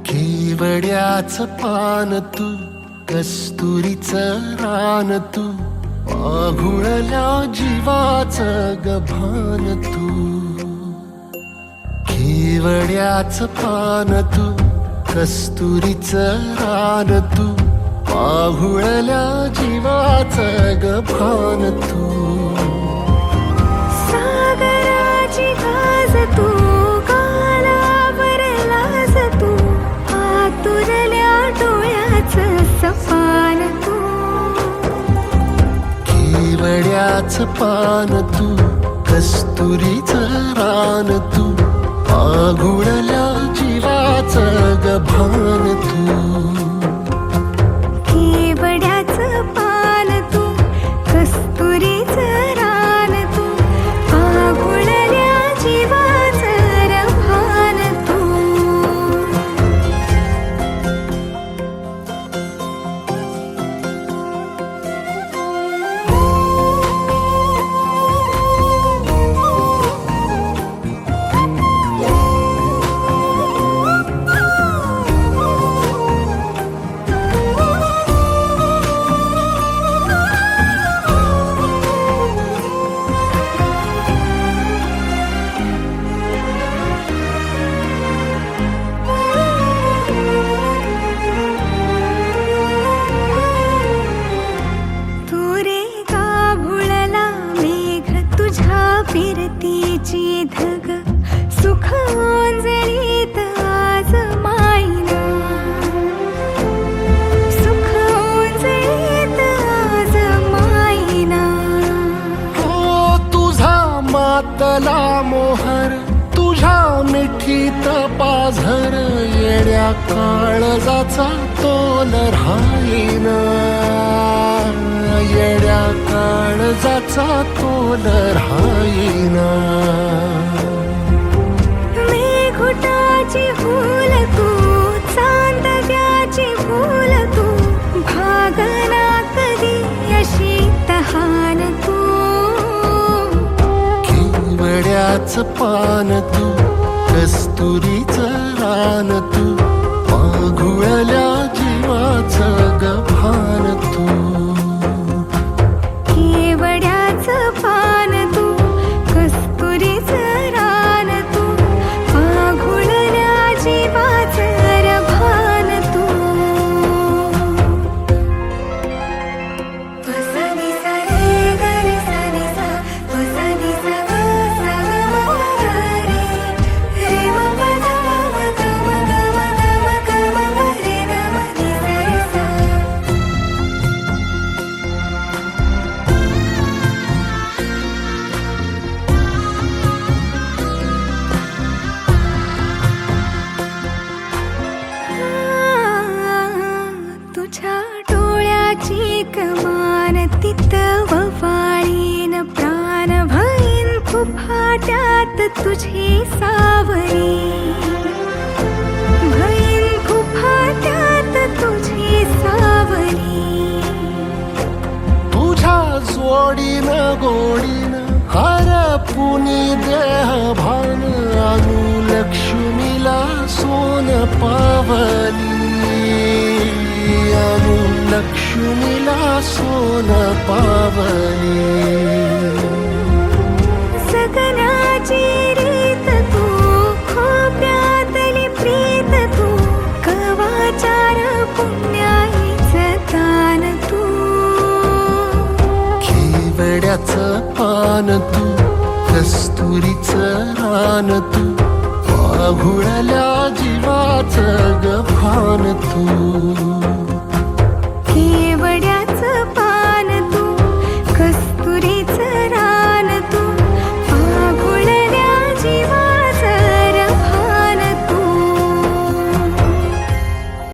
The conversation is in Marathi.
केवड्याचं पान तू, कस्तुरीचं रान तू, आघुळल्या जीवाचं गभान तू. केवड्याचं पान तू, कस्तुरीचं रान तू, आघुळल्या जीवाचं गभान तू. सागराची गाज तू, गालावरलास तू, आतुरल्या डोळ्याचं सपान तू. केवड्याचं पान तू, कस्तुरीचं रान तू, आघुळल्या जीवाचं गभान तू. केवड्याचं पान तू, कस्तुरीचं रान तू, आघुळल्या जीवाचं रभान तू. फिरतीची धग सुख ओंजळीत आज मायना, सुख ओंजळीत आज मायना. हो तुझा मातला मोहर, तुझ्या मिठीत पाझर, येड्या काळजाचा तोल राहीना, येड्या काळजाचा तोल राहीना. मेघुटाची फूल तू, चांदव्याची फूल तू, भागना कधी अशी तहान तू. केवड्याचं पान तू, कस्तुरीचं रान तू, आघुळल्या जीवाचं गभान तू. केवड्याचं पान तू, कस्तुरीचं रान तू, आघुळल्या जीवाचं रभान तू. सा नि सा रे ग रे सा नि सा, सा नि सा ग सा ग म ग रे, रे म ग ग म ग म ग म ग म ग म ग रे ग म नि सा रे सा. तुझ्या डोळ्याची कमान तिथं ववाळीन, प्राण भईन फुफाट्यात तुझी सावरी, भईन फुफाट्यात तुझी सावरी. तुझ्या जोडीनं गोडीनं हरपुनी देह भान, अनुलक्ष्मीला सोन पावली, अनुलक्ष्मीला सोन पावली. सगनाची रीत तू, खोप्यातली प्रीत तू, कवाचार पुण्याईचं दान तू. केवड्याचं पान तू, कस्तुरीचं रान तू, आघुळल्या जीवाचं गभान तू.